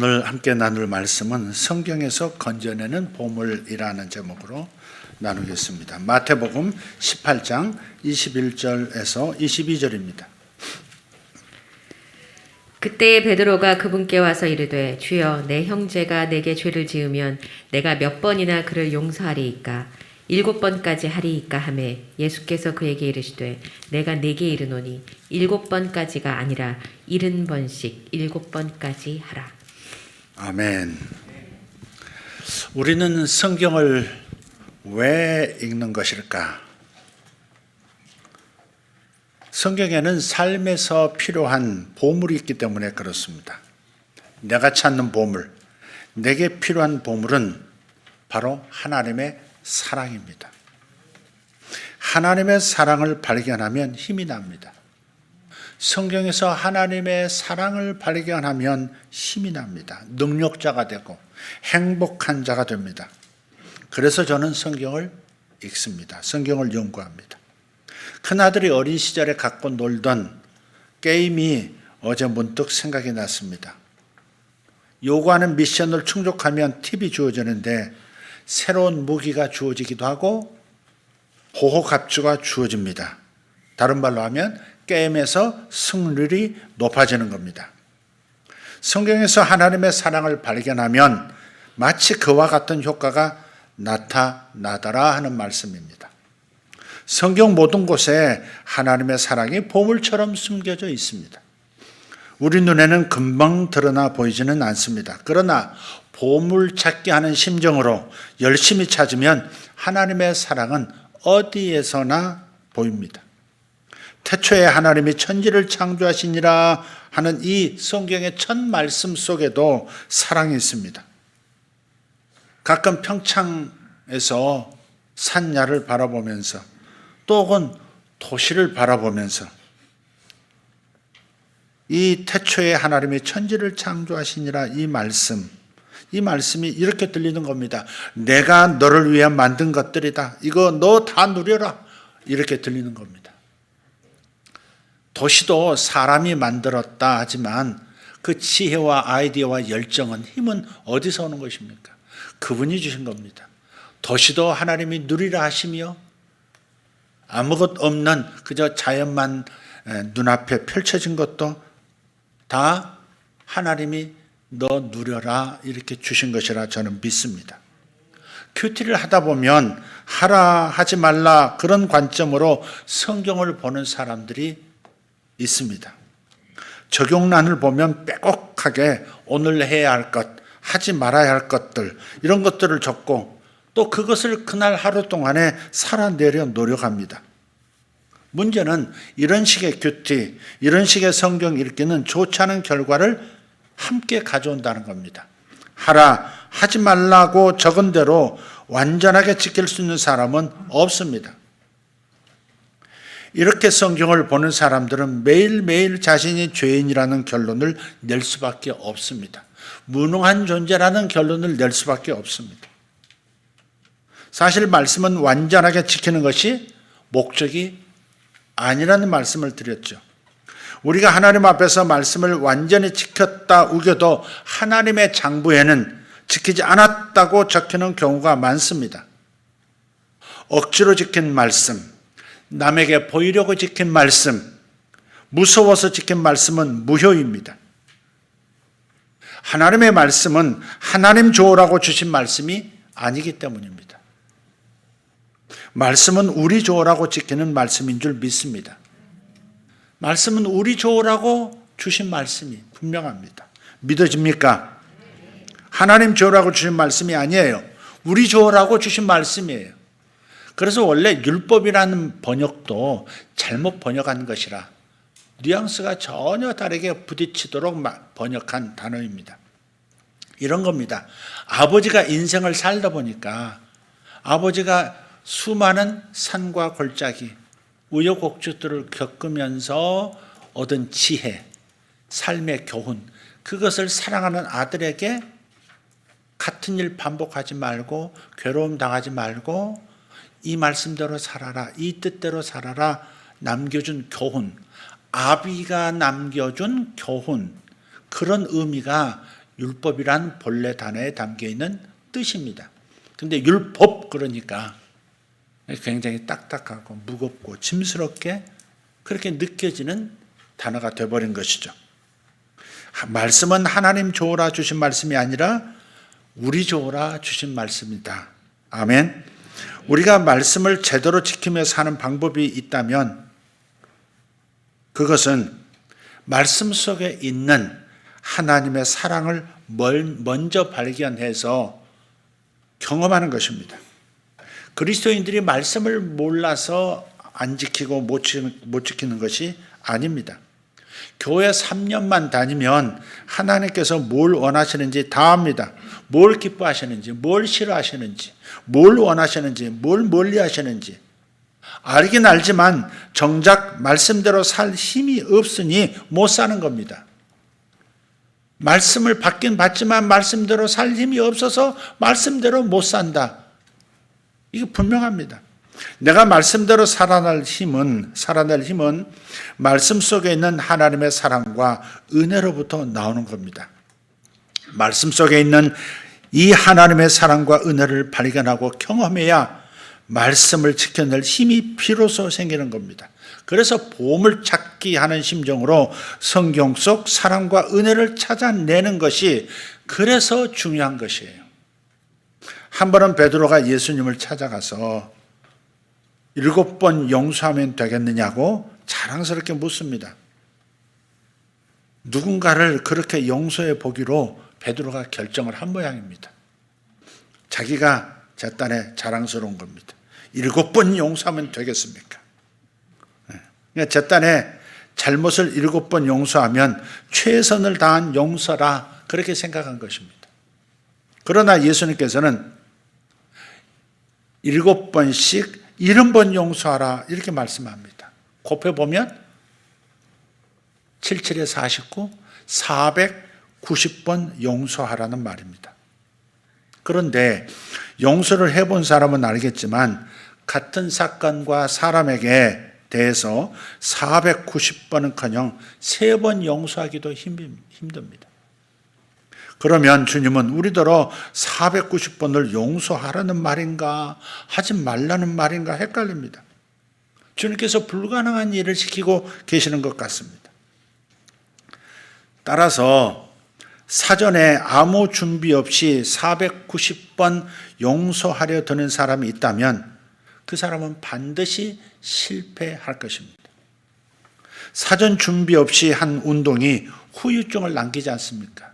오늘 함께 나눌 말씀은 성경에서 건져내는 보물이라는 제목으로 나누겠습니다. 마태복음 18장 21절에서 22절입니다. 그때 베드로가 그분께 와서 이르되 주여 내 형제가 내게 죄를 지으면 내가 몇 번이나 그를 용서하리이까 7번까지 하리이까 하매 예수께서 그에게 이르시되 내가 네게 이르노니 7번까지가 아니라 70번씩 7번까지 하라. 아멘. 우리는 성경을 왜 읽는 것일까? 성경에는 삶에서 필요한 보물이 있기 때문에 그렇습니다. 내가 찾는 보물, 내게 필요한 보물은 바로 하나님의 사랑입니다. 하나님의 사랑을 발견하면 힘이 납니다. 성경에서 하나님의 사랑을 발견하면 힘이 납니다. 능력자가 되고 행복한 자가 됩니다. 그래서 저는 성경을 읽습니다. 성경을 연구합니다. 큰아들이 어린 시절에 갖고 놀던 게임이 어제 문득 생각이 났습니다. 요구하는 미션을 충족하면 팁이 주어지는데 새로운 무기가 주어지기도 하고 보호갑주가 주어집니다. 다른 말로 하면 게임에서 승률이 높아지는 겁니다. 성경에서 하나님의 사랑을 발견하면 마치 그와 같은 효과가 나타나더라 하는 말씀입니다. 성경 모든 곳에 하나님의 사랑이 보물처럼 숨겨져 있습니다. 우리 눈에는 금방 드러나 보이지는 않습니다. 그러나 보물 찾기 하는 심정으로 열심히 찾으면 하나님의 사랑은 어디에서나 보입니다. 태초에 하나님이 천지를 창조하시니라 하는 이 성경의 첫 말씀 속에도 사랑이 있습니다. 가끔 평창에서 산야를 바라보면서 또 혹은 도시를 바라보면서 이 태초에 하나님이 천지를 창조하시니라 이 말씀이 이렇게 들리는 겁니다. 내가 너를 위해 만든 것들이다. 이거 너 다 누려라. 이렇게 들리는 겁니다. 도시도 사람이 만들었다 하지만 그 지혜와 아이디어와 열정은 힘은 어디서 오는 것입니까? 그분이 주신 겁니다. 도시도 하나님이 누리라 하시며 아무것 없는 그저 자연만 눈앞에 펼쳐진 것도 다 하나님이 너 누려라 이렇게 주신 것이라 저는 믿습니다. 큐티를 하다 보면 하라 하지 말라 그런 관점으로 성경을 보는 사람들이 있습니다. 적용란을 보면 빼곡하게 오늘 해야 할 것, 하지 말아야 할 것들 이런 것들을 적고 또 그것을 그날 하루 동안에 살아내려 노력합니다. 문제는 이런 식의 큐티, 이런 식의 성경 읽기는 좋지 않은 결과를 함께 가져온다는 겁니다. 하라, 하지 말라고 적은 대로 완전하게 지킬 수 있는 사람은 없습니다. 이렇게 성경을 보는 사람들은 매일매일 자신이 죄인이라는 결론을 낼 수밖에 없습니다. 무능한 존재라는 결론을 낼 수밖에 없습니다. 사실 말씀은 완전하게 지키는 것이 목적이 아니라는 말씀을 드렸죠. 우리가 하나님 앞에서 말씀을 완전히 지켰다 우겨도 하나님의 장부에는 지키지 않았다고 적히는 경우가 많습니다. 억지로 지킨 말씀, 남에게 보이려고 지킨 말씀, 무서워서 지킨 말씀은 무효입니다. 하나님의 말씀은 하나님 좋으라고 주신 말씀이 아니기 때문입니다. 말씀은 우리 좋으라고 지키는 말씀인 줄 믿습니다. 말씀은 우리 좋으라고 주신 말씀이 분명합니다. 믿어집니까? 하나님 좋으라고 주신 말씀이 아니에요. 우리 좋으라고 주신 말씀이에요. 그래서 원래 율법이라는 번역도 잘못 번역한 것이라 뉘앙스가 전혀 다르게 부딪히도록 번역한 단어입니다. 이런 겁니다. 아버지가 인생을 살다 보니까 아버지가 수많은 산과 골짜기, 우여곡절들을 겪으면서 얻은 지혜, 삶의 교훈, 그것을 사랑하는 아들에게 같은 일 반복하지 말고 괴로움 당하지 말고 이 말씀대로 살아라, 이 뜻대로 살아라 남겨준 교훈, 아비가 남겨준 교훈, 그런 의미가 율법이란 본래 단어에 담겨 있는 뜻입니다. 근데 율법 그러니까 굉장히 딱딱하고 무겁고 짐스럽게 그렇게 느껴지는 단어가 되어버린 것이죠. 말씀은 하나님 좋으라 주신 말씀이 아니라 우리 좋으라 주신 말씀이다. 아멘. 우리가 말씀을 제대로 지키며 사는 방법이 있다면 그것은 말씀 속에 있는 하나님의 사랑을 먼저 발견해서 경험하는 것입니다. 그리스도인들이 말씀을 몰라서 안 지키고 못 지키는 것이 아닙니다. 교회 3년만 다니면 하나님께서 뭘 원하시는지 다 압니다. 뭘 기뻐하시는지, 뭘 싫어하시는지, 뭘 원하시는지, 뭘 멀리 하시는지 알긴 알지만 정작 말씀대로 살 힘이 없으니 못 사는 겁니다. 말씀을 받긴 받지만 말씀대로 살 힘이 없어서 말씀대로 못 산다. 이게 분명합니다. 내가 말씀대로 살아날 힘은 말씀 속에 있는 하나님의 사랑과 은혜로부터 나오는 겁니다. 말씀 속에 있는 이 하나님의 사랑과 은혜를 발견하고 경험해야 말씀을 지켜낼 힘이 비로소 생기는 겁니다. 그래서 보물찾기 하는 심정으로 성경 속 사랑과 은혜를 찾아내는 것이 그래서 중요한 것이에요. 한 번은 베드로가 예수님을 찾아가서 7번 용서하면 되겠느냐고 자랑스럽게 묻습니다. 누군가를 그렇게 용서해 보기로 베드로가 결정을 한 모양입니다. 자기가 제 딴에 자랑스러운 겁니다. 7번 용서하면 되겠습니까? 그러니까 제 딴에 잘못을 7번 용서하면 최선을 다한 용서라 그렇게 생각한 것입니다. 그러나 예수님께서는 7번씩 70번 용서하라 이렇게 말씀합니다. 곱해보면 77에 49, 490번 용서하라는 말입니다. 그런데 용서를 해본 사람은 알겠지만 같은 사건과 사람에게 대해서 490번은커녕 3번 용서하기도 힘듭니다. 그러면 주님은 우리더러 490번을 용서하라는 말인가 하지 말라는 말인가 헷갈립니다. 주님께서 불가능한 일을 시키고 계시는 것 같습니다. 따라서 사전에 아무 준비 없이 490번 용서하려 드는 사람이 있다면 그 사람은 반드시 실패할 것입니다. 사전 준비 없이 한 운동이 후유증을 남기지 않습니까?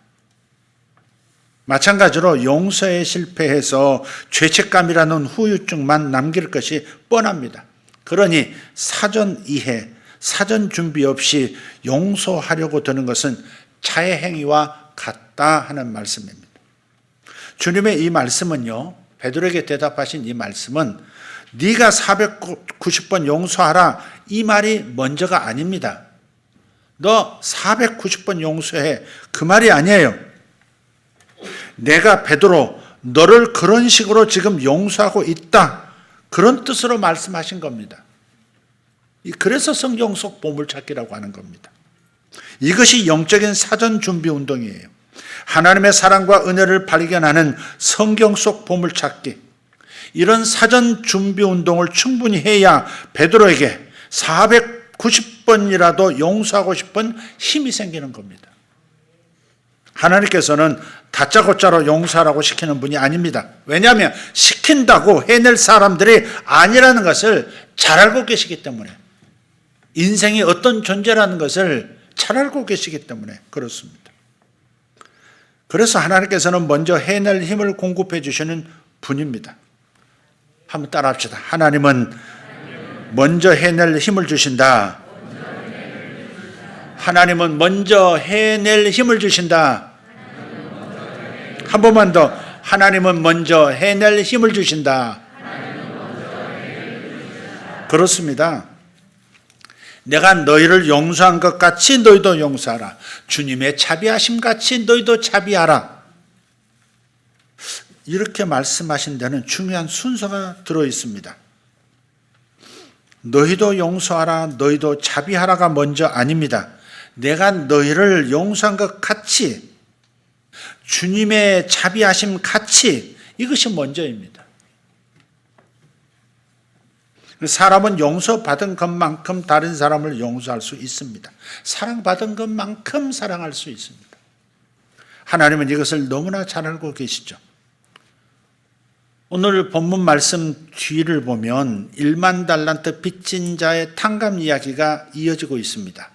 마찬가지로 용서에 실패해서 죄책감이라는 후유증만 남길 것이 뻔합니다. 그러니 사전 이해, 사전 준비 없이 용서하려고 드는 것은 자의 행위와 같다 하는 말씀입니다. 주님의 이 말씀은요, 베드로에게 대답하신 이 말씀은 네가 490번 용서하라 이 말이 먼저가 아닙니다. 너 490번 용서해 그 말이 아니에요. 내가 베드로 너를 그런 식으로 지금 용서하고 있다. 그런 뜻으로 말씀하신 겁니다. 그래서 성경 속 보물찾기라고 하는 겁니다. 이것이 영적인 사전 준비 운동이에요. 하나님의 사랑과 은혜를 발견하는 성경 속 보물찾기. 이런 사전 준비 운동을 충분히 해야 베드로에게 490번이라도 용서하고 싶은 힘이 생기는 겁니다. 하나님께서는 다짜고짜로 용서하라고 시키는 분이 아닙니다. 왜냐하면 시킨다고 해낼 사람들이 아니라는 것을 잘 알고 계시기 때문에, 인생이 어떤 존재라는 것을 잘 알고 계시기 때문에 그렇습니다. 그래서 하나님께서는 먼저 해낼 힘을 공급해 주시는 분입니다. 한번 따라합시다. 하나님은 먼저 해낼 힘을 주신다. 하나님은 먼저 해낼 힘을 주신다. 한 번만 더. 하나님은 먼저 해낼 힘을 주신다. 그렇습니다. 내가 너희를 용서한 것 같이 너희도 용서하라. 주님의 자비하심 같이 너희도 자비하라. 이렇게 말씀하신 데는 중요한 순서가 들어 있습니다. 너희도 용서하라, 너희도 자비하라가 먼저 아닙니다. 내가 너희를 용서한 것 같이 주님의 자비하심 가치, 이것이 먼저입니다. 사람은 용서받은 것만큼 다른 사람을 용서할 수 있습니다. 사랑받은 것만큼 사랑할 수 있습니다. 하나님은 이것을 너무나 잘 알고 계시죠. 오늘 본문 말씀 뒤를 보면 1만 달란트 빚진 자의 탕감 이야기가 이어지고 있습니다.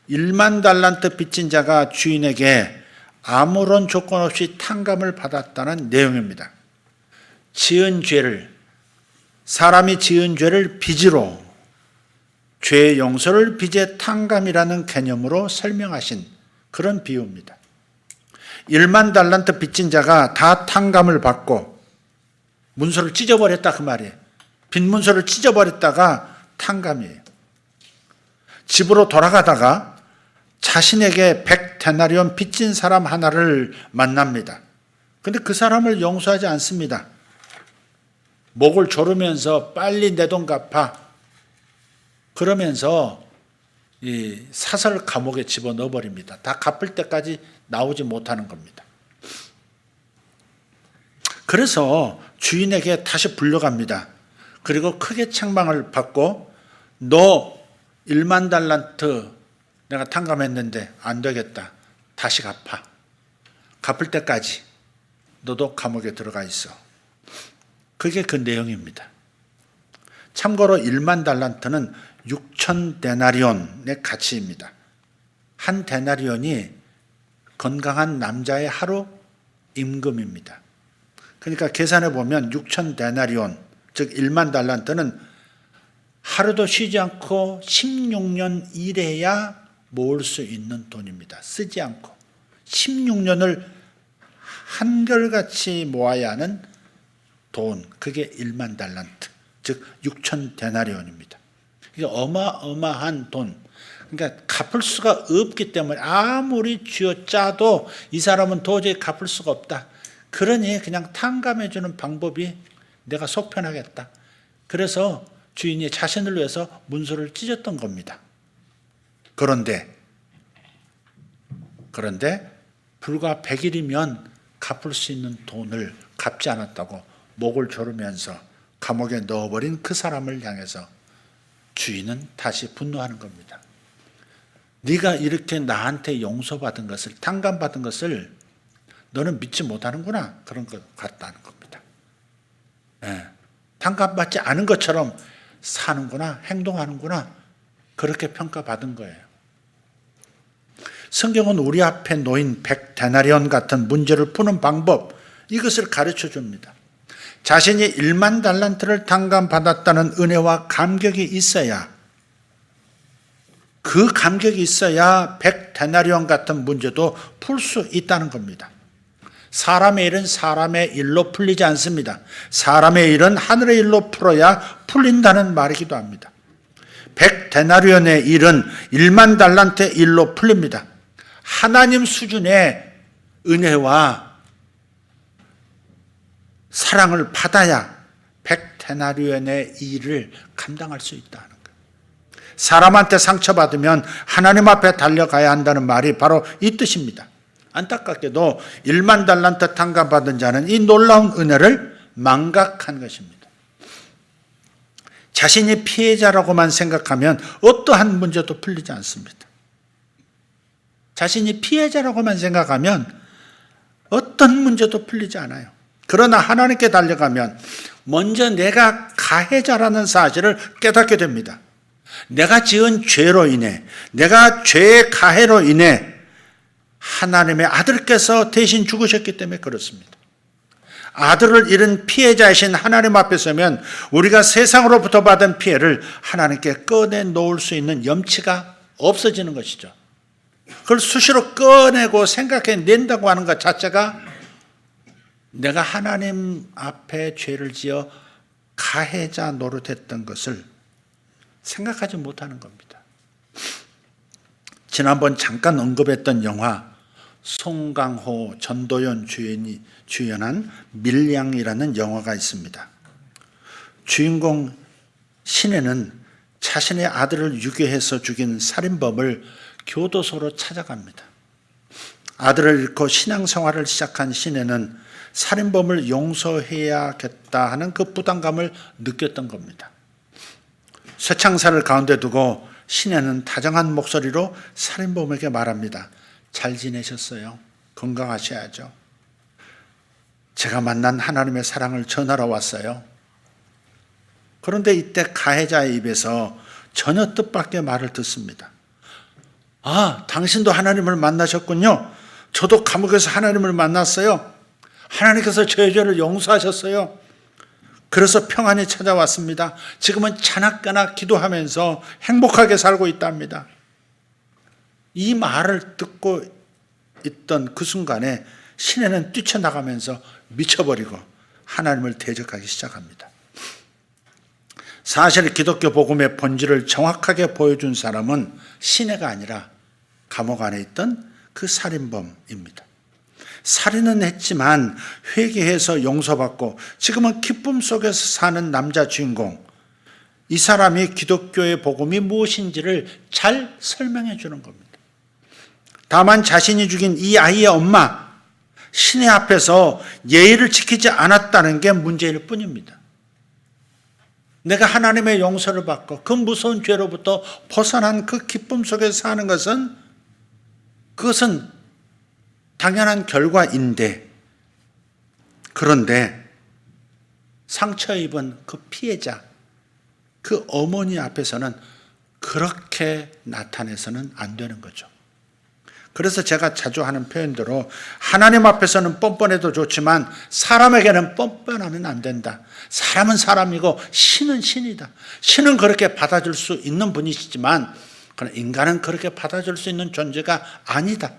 1만 달란트 빚진 자가 주인에게 아무런 조건 없이 탕감을 받았다는 내용입니다. 사람이 지은 죄를 빚으로, 죄의 용서를 빚의 탕감이라는 개념으로 설명하신 그런 비유입니다. 1만 달란트 빚진 자가 다 탕감을 받고 문서를 찢어버렸다, 그 말이에요. 빚 문서를 찢어버렸다가 탕감이에요. 집으로 돌아가다가 자신에게 100데나리온 빚진 사람 하나를 만납니다. 그런데 그 사람을 용서하지 않습니다. 목을 조르면서 빨리 내 돈 갚아, 그러면서 이 사설 감옥에 집어넣어 버립니다. 다 갚을 때까지 나오지 못하는 겁니다. 그래서 주인에게 다시 불려갑니다. 그리고 크게 책망을 받고, 너 1만 달란트 내가 탕감했는데 안 되겠다, 다시 갚아. 갚을 때까지 너도 감옥에 들어가 있어. 그게 그 내용입니다. 참고로 1만 달란트는 6,000데나리온의 가치입니다. 한 데나리온이 건강한 남자의 하루 임금입니다. 그러니까 계산해 보면 6,000데나리온, 즉 1만 달란트는 하루도 쉬지 않고 16년 일해야 모을 수 있는 돈입니다. 쓰지 않고 16년을 한결같이 모아야 하는 돈, 그게 1만 달란트, 즉 6,000데나리온입니다. 이게 어마어마한 돈. 그러니까 갚을 수가 없기 때문에 아무리 쥐어짜도 이 사람은 도저히 갚을 수가 없다. 그러니 그냥 탕감해 주는 방법이 내가 속 편하겠다. 그래서 주인이 자신을 위해서 문서를 찢었던 겁니다. 그런데 불과 100일이면 갚을 수 있는 돈을 갚지 않았다고 목을 조르면서 감옥에 넣어버린 그 사람을 향해서 주인은 다시 분노하는 겁니다. 네가 이렇게 나한테 용서받은 것을, 탕감받은 것을 너는 믿지 못하는구나, 그런 것 같다는 겁니다. 탕감받지 않은 것처럼 사는구나, 행동하는구나, 그렇게 평가받은 거예요. 성경은 우리 앞에 놓인 100데나리온 같은 문제를 푸는 방법, 이것을 가르쳐 줍니다. 자신이 1만 달란트를 탕감받았다는 은혜와 감격이 있어야, 그 감격이 있어야 100데나리온 같은 문제도 풀 수 있다는 겁니다. 사람의 일은 사람의 일로 풀리지 않습니다. 사람의 일은 하늘의 일로 풀어야 풀린다는 말이기도 합니다. 100데나리온의 일은 1만 달란트의 일로 풀립니다. 하나님 수준의 은혜와 사랑을 받아야 100데나리온의 일을 감당할 수 있다는 거예요. 사람한테 상처받으면 하나님 앞에 달려가야 한다는 말이 바로 이 뜻입니다. 안타깝게도 1만 달란트 탕감받은 자는 이 놀라운 은혜를 망각한 것입니다. 자신이 피해자라고만 생각하면 어떠한 문제도 풀리지 않습니다. 자신이 피해자라고만 생각하면 어떤 문제도 풀리지 않아요. 그러나 하나님께 달려가면 먼저 내가 가해자라는 사실을 깨닫게 됩니다. 내가 지은 죄로 인해, 내가 죄의 가해로 인해 하나님의 아들께서 대신 죽으셨기 때문에 그렇습니다. 아들을 잃은 피해자이신 하나님 앞에 서면 우리가 세상으로부터 받은 피해를 하나님께 꺼내놓을 수 있는 염치가 없어지는 것이죠. 그걸 수시로 꺼내고 생각해낸다고 하는 것 자체가 내가 하나님 앞에 죄를 지어 가해자 노릇했던 것을 생각하지 못하는 겁니다. 지난번 잠깐 언급했던 영화, 송강호, 전도연 주연이 주연한 밀양이라는 영화가 있습니다. 주인공 신혜는 자신의 아들을 유괴해서 죽인 살인범을 교도소로 찾아갑니다. 아들을 잃고 신앙생활을 시작한 시내는 살인범을 용서해야겠다 하는 그 부담감을 느꼈던 겁니다. 쇠창살을 가운데 두고 시내는 다정한 목소리로 살인범에게 말합니다. 잘 지내셨어요? 건강하셔야죠. 제가 만난 하나님의 사랑을 전하러 왔어요. 그런데 이때 가해자의 입에서 전혀 뜻밖의 말을 듣습니다. 아, 당신도 하나님을 만나셨군요. 저도 감옥에서 하나님을 만났어요. 하나님께서 저의 죄를 용서하셨어요. 그래서 평안히 찾아왔습니다. 지금은 자나깨나 기도하면서 행복하게 살고 있답니다. 이 말을 듣고 있던 그 순간에 시내는 뛰쳐나가면서 미쳐버리고 하나님을 대적하기 시작합니다. 사실 기독교 복음의 본질을 정확하게 보여준 사람은 시내가 아니라 감옥 안에 있던 그 살인범입니다. 살인은 했지만 회개해서 용서받고 지금은 기쁨 속에서 사는 남자 주인공. 이 사람이 기독교의 복음이 무엇인지를 잘 설명해 주는 겁니다. 다만 자신이 죽인 이 아이의 엄마, 시내 앞에서 예의를 지키지 않았다는 게 문제일 뿐입니다. 내가 하나님의 용서를 받고 그 무서운 죄로부터 벗어난 그 기쁨 속에서 사는 것은 그것은 당연한 결과인데, 그런데 상처 입은 그 피해자, 그 어머니 앞에서는 그렇게 나타내서는 안 되는 거죠. 그래서 제가 자주 하는 표현대로 하나님 앞에서는 뻔뻔해도 좋지만 사람에게는 뻔뻔하면 안 된다. 사람은 사람이고 신은 신이다. 신은 그렇게 받아줄 수 있는 분이시지만 인간은 그렇게 받아줄 수 있는 존재가 아니다.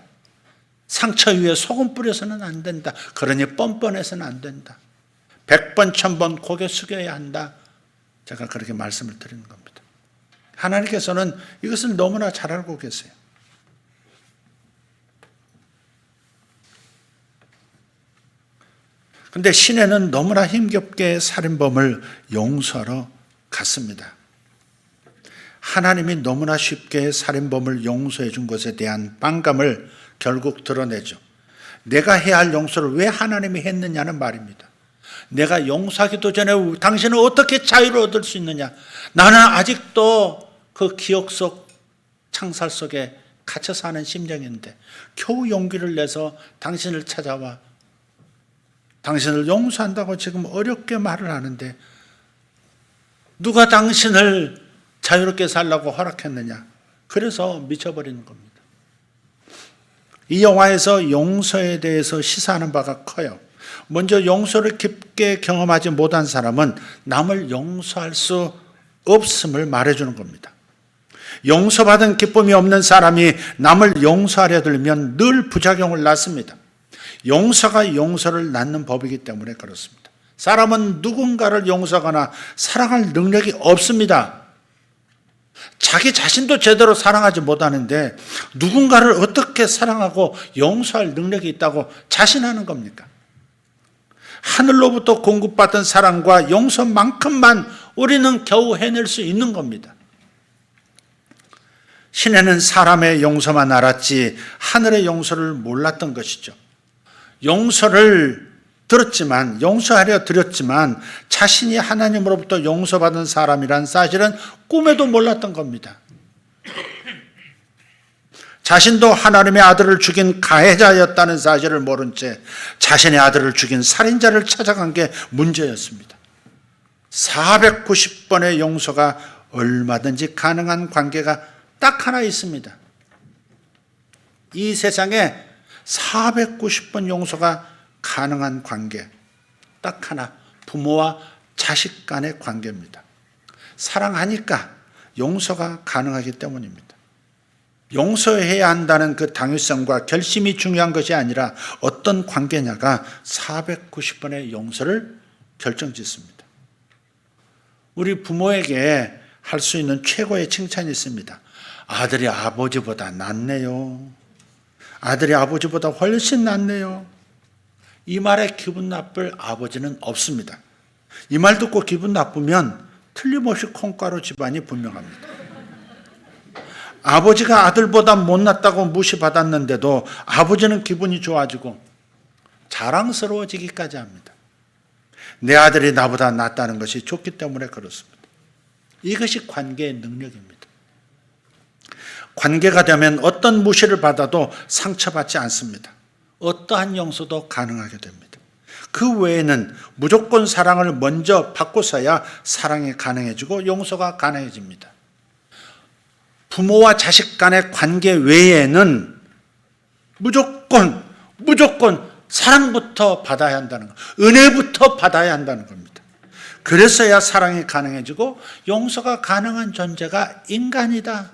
상처 위에 소금 뿌려서는 안 된다. 그러니 뻔뻔해서는 안 된다. 100번 1000번 고개 숙여야 한다. 제가 그렇게 말씀을 드리는 겁니다. 하나님께서는 이것을 너무나 잘 알고 계세요. 그런데 시내는 너무나 힘겹게 살인범을 용서하러 갔습니다. 하나님이 너무나 쉽게 살인범을 용서해 준 것에 대한 반감을 결국 드러내죠. 내가 해야 할 용서를 왜 하나님이 했느냐는 말입니다. 내가 용서하기도 전에 당신은 어떻게 자유를 얻을 수 있느냐. 나는 아직도 그 기억 속 창살 속에 갇혀 사는 심정인데 겨우 용기를 내서 당신을 찾아와 당신을 용서한다고 지금 어렵게 말을 하는데 누가 당신을 자유롭게 살라고 허락했느냐. 그래서 미쳐버리는 겁니다. 이 영화에서 용서에 대해서 시사하는 바가 커요. 먼저 용서를 깊게 경험하지 못한 사람은 남을 용서할 수 없음을 말해주는 겁니다. 용서받은 기쁨이 없는 사람이 남을 용서하려 들면 늘 부작용을 낳습니다. 용서가 용서를 낳는 법이기 때문에 그렇습니다. 사람은 누군가를 용서하거나 사랑할 능력이 없습니다. 자기 자신도 제대로 사랑하지 못하는데 누군가를 어떻게 사랑하고 용서할 능력이 있다고 자신하는 겁니까? 하늘로부터 공급받은 사랑과 용서만큼만 우리는 겨우 해낼 수 있는 겁니다. 시내는 사람의 용서만 알았지 하늘의 용서를 몰랐던 것이죠. 용서를 들었지만, 용서하려 드렸지만 자신이 하나님으로부터 용서받은 사람이란 사실은 꿈에도 몰랐던 겁니다. 자신도 하나님의 아들을 죽인 가해자였다는 사실을 모른 채 자신의 아들을 죽인 살인자를 찾아간 게 문제였습니다. 490번의 용서가 얼마든지 가능한 관계가 딱 하나 있습니다. 이 세상에 490번 용서가 가능한 관계, 딱 하나, 부모와 자식 간의 관계입니다. 사랑하니까 용서가 가능하기 때문입니다. 용서해야 한다는 그 당위성과 결심이 중요한 것이 아니라 어떤 관계냐가 490번의 용서를 결정짓습니다. 우리 부모에게 할 수 있는 최고의 칭찬이 있습니다. 아들이 아버지보다 낫네요. 아들이 아버지보다 훨씬 낫네요. 이 말에 기분 나쁠 아버지는 없습니다. 이 말 듣고 기분 나쁘면 틀림없이 콩가루 집안이 분명합니다. 아버지가 아들보다 못났다고 무시받았는데도 아버지는 기분이 좋아지고 자랑스러워지기까지 합니다. 내 아들이 나보다 낫다는 것이 좋기 때문에 그렇습니다. 이것이 관계의 능력입니다. 관계가 되면 어떤 무시를 받아도 상처받지 않습니다. 어떠한 용서도 가능하게 됩니다. 그 외에는 무조건 사랑을 먼저 받고서야 사랑이 가능해지고 용서가 가능해집니다. 부모와 자식 간의 관계 외에는 무조건 사랑부터 받아야 한다는 것, 은혜부터 받아야 한다는 겁니다. 그래서야 사랑이 가능해지고 용서가 가능한 존재가 인간이다.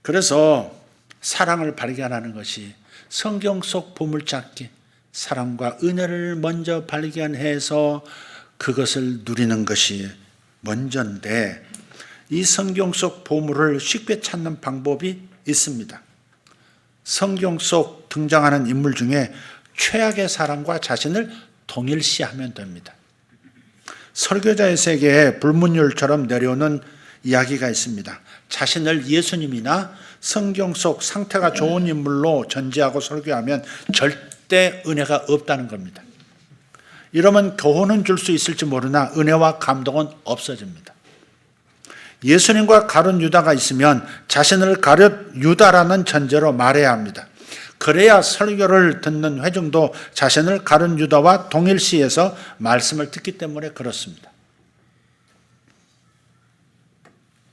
그래서 사랑을 발견하는 것이 성경 속 보물찾기, 사랑과 은혜를 먼저 발견해서 그것을 누리는 것이 먼저인데, 이 성경 속 보물을 쉽게 찾는 방법이 있습니다. 성경 속 등장하는 인물 중에 최악의 사람과 자신을 동일시하면 됩니다. 설교자의 세계에 불문율처럼 내려오는 이야기가 있습니다. 자신을 예수님이나 성경 속 상태가 좋은 인물로 전제하고 설교하면 절대 은혜가 없다는 겁니다. 이러면 교훈은 줄 수 있을지 모르나 은혜와 감동은 없어집니다. 예수님과 가룟 유다가 있으면 자신을 가룟 유다라는 전제로 말해야 합니다. 그래야 설교를 듣는 회중도 자신을 가룟 유다와 동일시해서 말씀을 듣기 때문에 그렇습니다.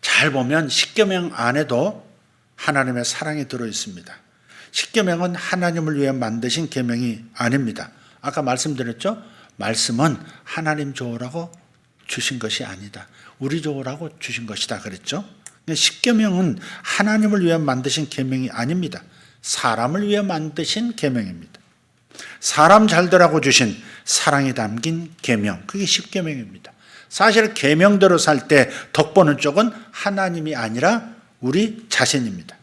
잘 보면 십계명 안에도 하나님의 사랑이 들어 있습니다. 십계명은 하나님을 위해 만드신 계명이 아닙니다. 아까 말씀드렸죠? 말씀은 하나님 좋으라고 주신 것이 아니다. 우리 좋으라고 주신 것이다 그랬죠? 십계명은 하나님을 위해 만드신 계명이 아닙니다. 사람을 위해 만드신 계명입니다. 사람 잘 되라고 주신 사랑이 담긴 계명, 그게 십계명입니다. 사실 계명대로 살 때 덕보는 쪽은 하나님이 아니라 우리 자신입니다.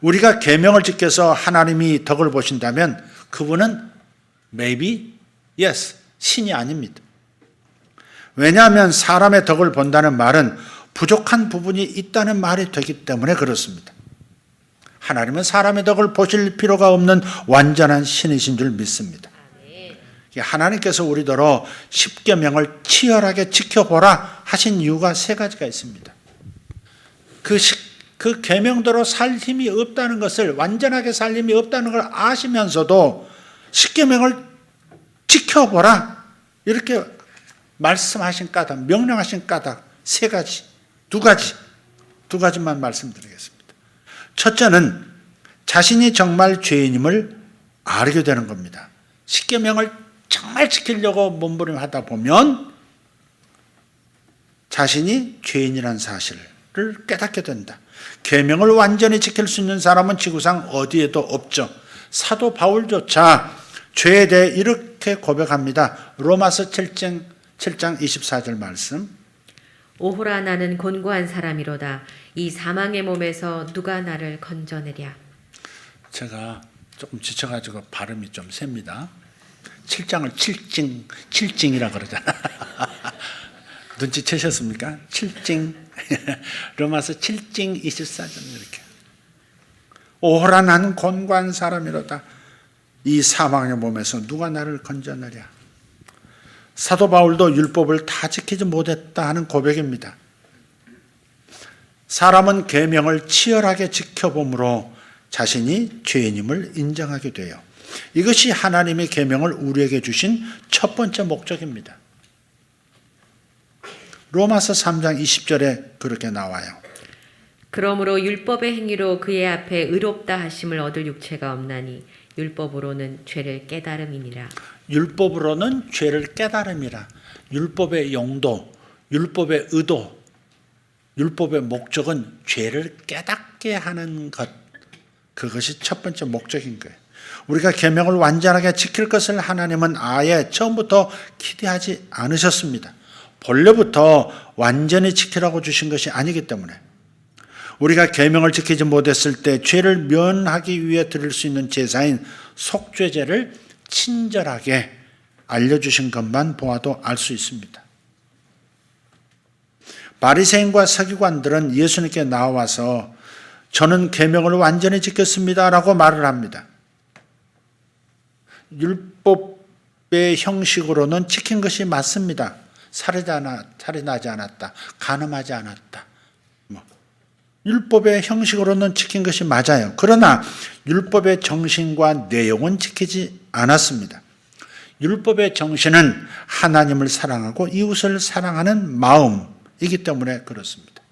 우리가 계명을 지켜서 하나님이 덕을 보신다면 그분은 maybe, yes, 신이 아닙니다. 왜냐하면 사람의 덕을 본다는 말은 부족한 부분이 있다는 말이 되기 때문에 그렇습니다. 하나님은 사람의 덕을 보실 필요가 없는 완전한 신이신 줄 믿습니다. 하나님께서 우리더러 십계명을 치열하게 지켜보라 하신 이유가 세 가지가 있습니다. 그 계명대로 살 힘이 없다는 것을, 완전하게 살 힘이 없다는 걸 아시면서도 십계명을 지켜보라 이렇게 말씀하신 까닭, 명령하신 까닭 세 가지, 두 가지만 말씀드리겠습니다. 첫째는 자신이 정말 죄인임을 알게 되는 겁니다. 십계명을 정말 지키려고 몸부림하다 보면 자신이 죄인이라는 사실을 깨닫게 된다. 계명을 완전히 지킬 수 있는 사람은 지구상 어디에도 없죠. 사도 바울조차 죄에 대해 이렇게 고백합니다. 로마서 7장 24절 말씀. 오호라 나는 곤고한 사람이로다. 이 사망의 몸에서 누가 나를 건져내랴. 제가 조금 지쳐가지고 발음이 좀 셉니다. 7장을 7징이라 그러잖아. 눈치채셨습니까? 7징. 로마서 7징 24절 이렇게. 오호라 나는 곤고한 사람이로다. 이 사망의 몸에서 누가 나를 건져내랴. 사도 바울도 율법을 다 지키지 못했다 하는 고백입니다. 사람은 계명을 치열하게 지켜봄으로 자신이 죄인임을 인정하게 돼요. 이것이 하나님의 계명을 우리에게 주신 첫 번째 목적입니다. 로마서 3장 20절에 그렇게 나와요. 그러므로 율법의 행위로 그의 앞에 의롭다 하심을 얻을 육체가 없나니 율법으로는 죄를 깨달음이니라. 율법으로는 죄를 깨달음이라. 율법의 용도, 율법의 의도, 율법의 목적은 죄를 깨닫게 하는 것. 그것이 첫 번째 목적인 거예요. 우리가 계명을 완전하게 지킬 것을 하나님은 아예 처음부터 기대하지 않으셨습니다. 본래부터 완전히 지키라고 주신 것이 아니기 때문에 우리가 계명을 지키지 못했을 때 죄를 면하기 위해 드릴 수 있는 제사인 속죄제를 친절하게 알려주신 것만 보아도 알 수 있습니다. 바리새인과 서기관들은 예수님께 나와서 저는 계명을 완전히 지켰습니다라고 말을 합니다. 율법의 형식으로는 지킨 것이 맞습니다. 살인하지 않았다. 간음하지 않았다. 율법의 형식으로는 지킨 것이 맞아요. 그러나 율법의 정신과 내용은 지키지 않았습니다. 율법의 정신은 하나님을 사랑하고 이웃을 사랑하는 마음이기 때문에 그렇습니다.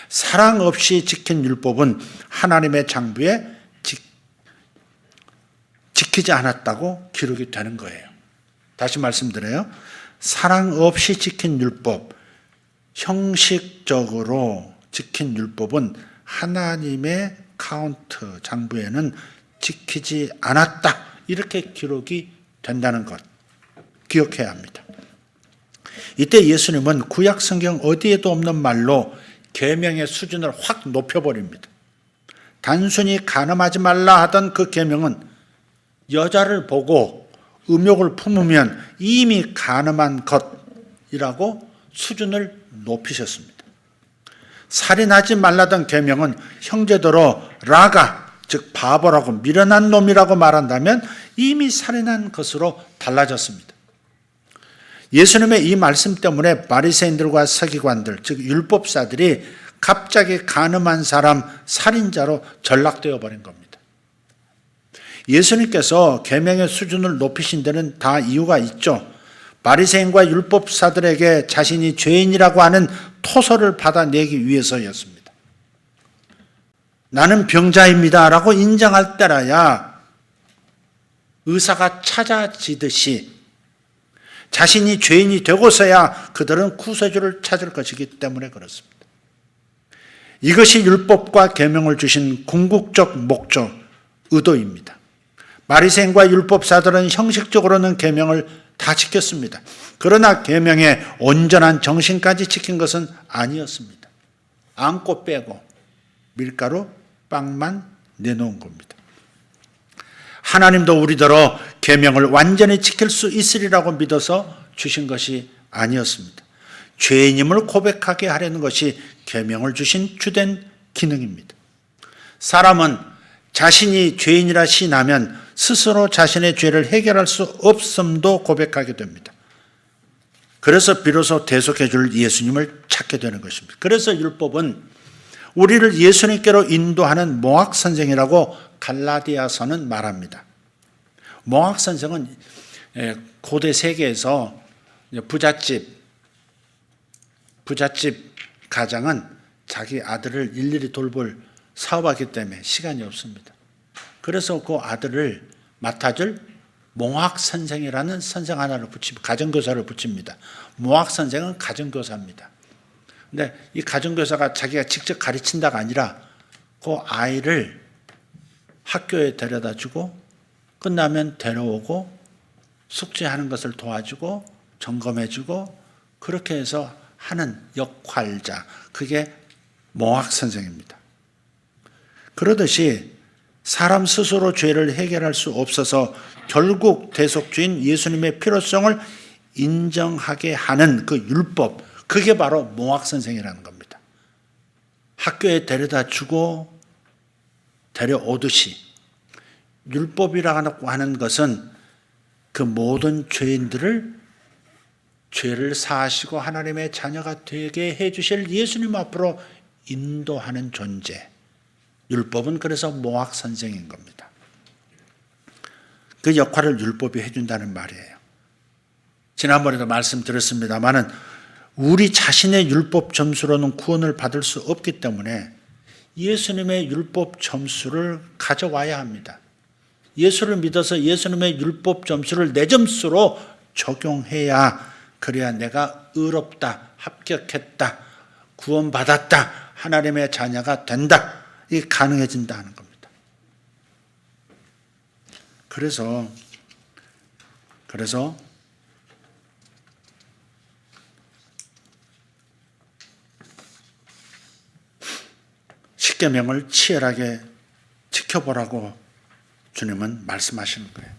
사랑 없이 지킨 율법은 하나님의 장부에 지키지 않았다고 기록이 되는 거예요. 다시 말씀드려요. 사랑 없이 지킨 율법, 형식적으로 지킨 율법은 하나님의 카운트 장부에는 지키지 않았다. 이렇게 기록이 된다는 것 기억해야 합니다. 이때 예수님은 구약 성경 어디에도 없는 말로 계명의 수준을 확 높여버립니다. 단순히 간음하지 말라 하던 그 계명은 여자를 보고 음욕을 품으면 이미 간음한 것이라고 수준을 높이셨습니다. 살인하지 말라던 계명은 형제더러 라가, 즉 바보라고 미련한 놈이라고 말한다면 이미 살인한 것으로 달라졌습니다. 예수님의 이 말씀 때문에 바리새인들과 서기관들, 즉 율법사들이 갑자기 간음한 사람 살인자로 전락되어 버린 겁니다. 예수님께서 계명의 수준을 높이신 데는 다 이유가 있죠. 바리새인과 율법사들에게 자신이 죄인이라고 하는 토설을 받아내기 위해서였습니다. 나는 병자입니다라고 인정할 때라야 의사가 찾아지듯이 자신이 죄인이 되고서야 그들은 구세주를 찾을 것이기 때문에 그렇습니다. 이것이 율법과 계명을 주신 궁극적 목적, 의도입니다. 바리새인과 율법사들은 형식적으로는 계명을 다 지켰습니다. 그러나 계명의 온전한 정신까지 지킨 것은 아니었습니다. 안고 빼고 밀가루, 빵만 내놓은 겁니다. 하나님도 우리더러 계명을 완전히 지킬 수 있으리라고 믿어서 주신 것이 아니었습니다. 죄인임을 고백하게 하려는 것이 계명을 주신 주된 기능입니다. 사람은 자신이 죄인이라 시인하면 스스로 자신의 죄를 해결할 수 없음도 고백하게 됩니다. 그래서 비로소 대속해 줄 예수님을 찾게 되는 것입니다. 그래서 율법은 우리를 예수님께로 인도하는 몽학선생이라고 갈라디아서는 말합니다. 몽학선생은 고대 세계에서 부잣집 가장은 자기 아들을 일일이 돌볼 사업하기 때문에 시간이 없습니다. 그래서 그 아들을 맡아줄 몽학선생이라는 선생 하나를 가정교사를 붙입니다. 몽학선생은 가정교사입니다. 근데 이 가정교사가 자기가 직접 가르친다가 아니라 그 아이를 학교에 데려다 주고 끝나면 데려오고 숙제하는 것을 도와주고 점검해주고 그렇게 해서 하는 역할자, 그게 몽학선생입니다. 그러듯이 사람 스스로 죄를 해결할 수 없어서 결국 대속주인 예수님의 필요성을 인정하게 하는 그 율법, 그게 바로 몽학선생이라는 겁니다. 학교에 데려다 주고 데려오듯이 율법이라고 하는 것은 그 모든 죄인들을 죄를 사하시고 하나님의 자녀가 되게 해주실 예수님 앞으로 인도하는 존재. 율법은 그래서 몽학선생인 겁니다. 그 역할을 율법이 해준다는 말이에요. 지난번에도 말씀드렸습니다마는 우리 자신의 율법 점수로는 구원을 받을 수 없기 때문에 예수님의 율법 점수를 가져와야 합니다. 예수를 믿어서 예수님의 율법 점수를 내 점수로 적용해야 그래야 내가 의롭다, 합격했다, 구원받았다, 하나님의 자녀가 된다. 이게 가능해진다는 겁니다. 그래서 십계명을 치열하게 지켜보라고 주님은 말씀하시는 거예요.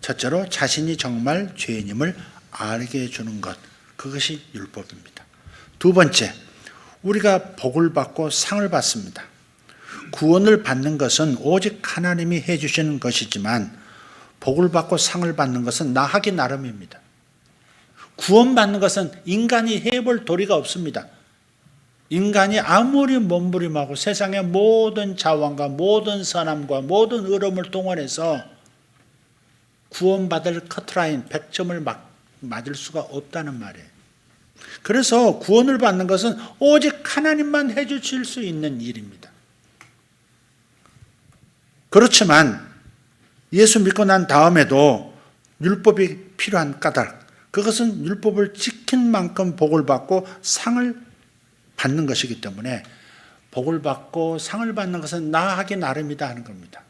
첫째로 자신이 정말 죄인임을 알게 해주는 것, 그것이 율법입니다. 두 번째, 우리가 복을 받고 상을 받습니다. 구원을 받는 것은 오직 하나님이 해주시는 것이지만 복을 받고 상을 받는 것은 나 하기 나름입니다. 구원받는 것은 인간이 해볼 도리가 없습니다. 인간이 아무리 몸부림하고 세상의 모든 자원과 모든 선함과 모든 의로움을 동원해서 구원받을 커트라인 100점을 맞을 수가 없다는 말이에요. 그래서 구원을 받는 것은 오직 하나님만 해주실 수 있는 일입니다. 그렇지만 예수 믿고 난 다음에도 율법이 필요한 까닭, 그것은 율법을 지킨 만큼 복을 받고 상을 받는 것이기 때문에 복을 받고 상을 받는 것은 나 하기 나름이다 하는 겁니다.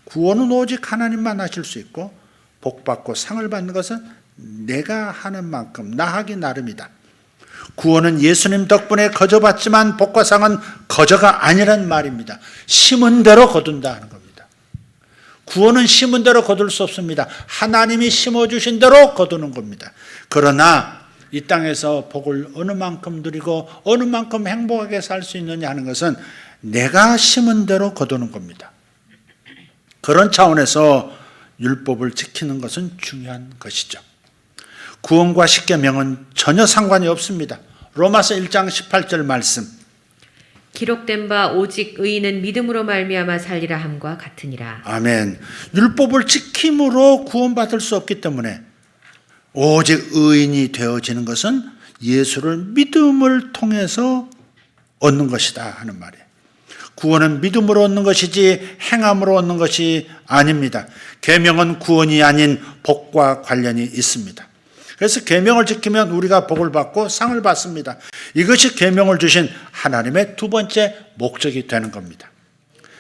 구원은 오직 하나님만 하실 수 있고 복 받고 상을 받는 것은 내가 하는 만큼 나 하기 나름이다. 구원은 예수님 덕분에 거저받지만 복과 상은 거저가 아니란 말입니다. 심은 대로 거둔다 하는 겁니다. 구원은 심은 대로 거둘 수 없습니다. 하나님이 심어주신 대로 거두는 겁니다. 그러나 이 땅에서 복을 어느 만큼 누리고 어느 만큼 행복하게 살 수 있느냐 하는 것은 내가 심은 대로 거두는 겁니다. 그런 차원에서 율법을 지키는 것은 중요한 것이죠. 구원과 십계명은 전혀 상관이 없습니다. 로마서 1장 18절 말씀. 기록된 바 오직 의인은 믿음으로 말미암아 살리라 함과 같으니라. 아멘. 율법을 지킴으로 구원받을 수 없기 때문에 오직 의인이 되어지는 것은 예수를 믿음을 통해서 얻는 것이다 하는 말이에요. 구원은 믿음으로 얻는 것이지 행함으로 얻는 것이 아닙니다. 계명은 구원이 아닌 복과 관련이 있습니다. 그래서 계명을 지키면 우리가 복을 받고 상을 받습니다. 이것이 계명을 주신 하나님의 두 번째 목적이 되는 겁니다.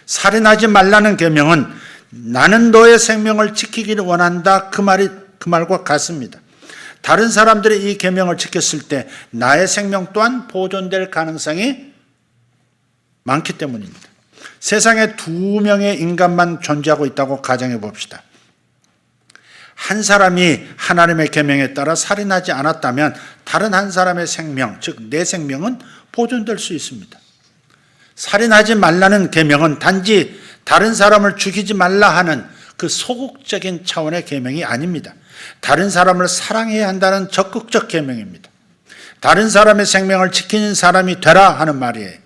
살인하지 말라는 계명은 나는 너의 생명을 지키기를 원한다 그 말과 같습니다. 다른 사람들이 이 계명을 지켰을 때 나의 생명 또한 보존될 가능성이 많기 때문입니다. 세상에 2명의 인간만 존재하고 있다고 가정해 봅시다. 한 사람이 하나님의 계명에 따라 살인하지 않았다면 다른 한 사람의 생명, 즉 내 생명은 보존될 수 있습니다. 살인하지 말라는 계명은 단지 다른 사람을 죽이지 말라 하는 그 소극적인 차원의 계명이 아닙니다. 다른 사람을 사랑해야 한다는 적극적 계명입니다. 다른 사람의 생명을 지키는 사람이 되라 하는 말이에요.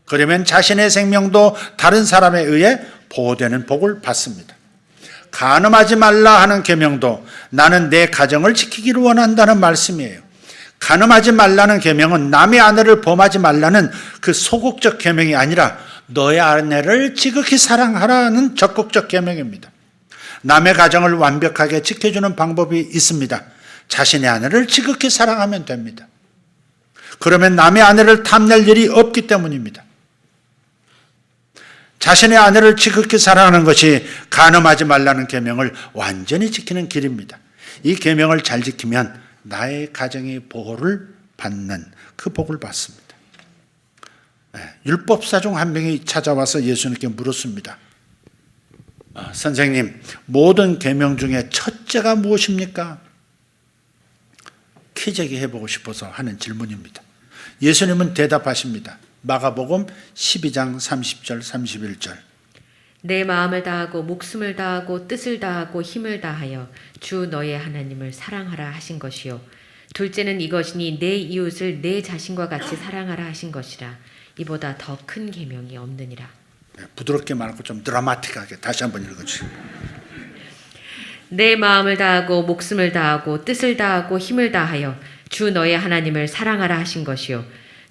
그러면 자신의 생명도 다른 사람에 의해 보호되는 복을 받습니다. 간음하지 말라 하는 계명도 나는 내 가정을 지키기를 원한다는 말씀이에요. 간음하지 말라는 계명은 남의 아내를 범하지 말라는 그 소극적 계명이 아니라 너의 아내를 지극히 사랑하라는 적극적 계명입니다. 남의 가정을 완벽하게 지켜주는 방법이 있습니다. 자신의 아내를 지극히 사랑하면 됩니다. 그러면 남의 아내를 탐낼 일이 없기 때문입니다. 자신의 아내를 지극히 사랑하는 것이 간음하지 말라는 계명을 완전히 지키는 길입니다. 이 계명을 잘 지키면 나의 가정이 보호를 받는 그 복을 받습니다. 율법사 중 한 명이 찾아와서 예수님께 물었습니다. 선생님, 모든 계명 중에 첫째가 무엇입니까? 퀴즈기 해보고 싶어서 하는 질문입니다. 예수님은 대답하십니다. 마가복음 12장 30절 31절. 내 마음을 다하고 목숨을 다하고 뜻을 다하고 힘을 다하여 주 너의 하나님을 사랑하라 하신 것이요. 둘째는 이것이니 내 이웃을 내 자신과 같이 사랑하라 하신 것이라. 이보다 더 큰 계명이 없느니라. 부드럽게 말고 좀 드라마틱하게 다시 한번 읽어주세요. 내 마음을 다하고 목숨을 다하고 뜻을 다하고 힘을 다하여 주 너의 하나님을 사랑하라 하신 것이요.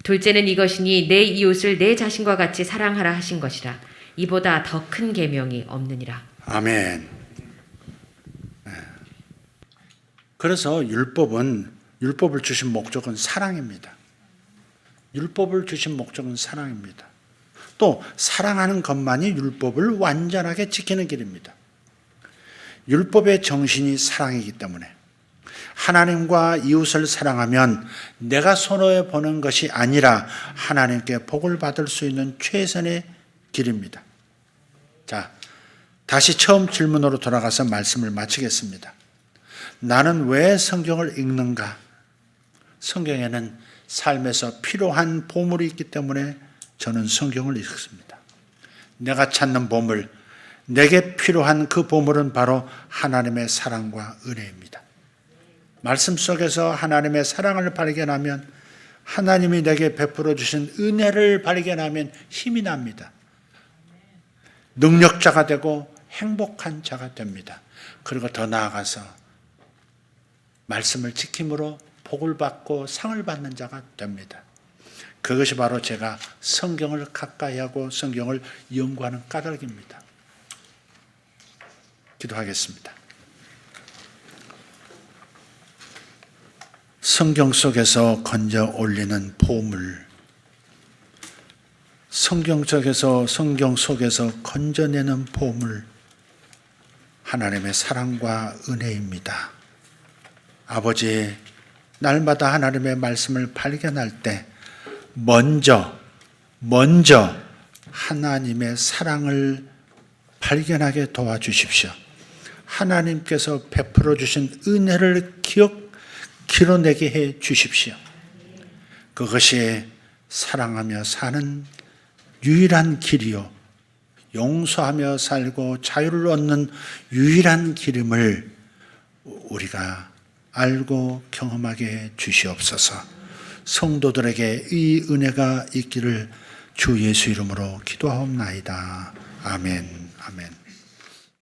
둘째는 이것이니 내 이웃을 내 자신과 같이 사랑하라 하신 것이라. 이보다 더 큰 계명이 없느니라. 아멘. 그래서 율법을 주신 목적은 사랑입니다. 율법을 주신 목적은 사랑입니다. 또 사랑하는 것만이 율법을 완전하게 지키는 길입니다. 율법의 정신이 사랑이기 때문에 하나님과 이웃을 사랑하면 내가 선호해 보는 것이 아니라 하나님께 복을 받을 수 있는 최선의 길입니다. 자, 다시 처음 질문으로 돌아가서 말씀을 마치겠습니다. 나는 왜 성경을 읽는가? 성경에는 삶에서 필요한 보물이 있기 때문에 저는 성경을 읽습니다. 내가 찾는 보물, 내게 필요한 그 보물은 바로 하나님의 사랑과 은혜입니다. 말씀 속에서 하나님의 사랑을 발견하면, 하나님이 내게 베풀어 주신 은혜를 발견하면 힘이 납니다. 능력자가 되고 행복한 자가 됩니다. 그리고 더 나아가서 말씀을 지킴으로 복을 받고 상을 받는 자가 됩니다. 그것이 바로 제가 성경을 가까이 하고 성경을 연구하는 까닭입니다. 기도하겠습니다. 성경 속에서 건져 올리는 보물, 성경 속에서 건져내는 보물, 하나님의 사랑과 은혜입니다. 아버지, 날마다 하나님의 말씀을 발견할 때 먼저 하나님의 사랑을 발견하게 도와주십시오. 하나님께서 베풀어 주신 은혜를 기록내게 해 주십시오. 그것이 사랑하며 사는 유일한 길이요, 용서하며 살고 자유를 얻는 유일한 길임을 우리가 알고 경험하게 해 주시옵소서. 성도들에게 이 은혜가 있기를 주 예수 이름으로 기도하옵나이다. 아멘. 아멘.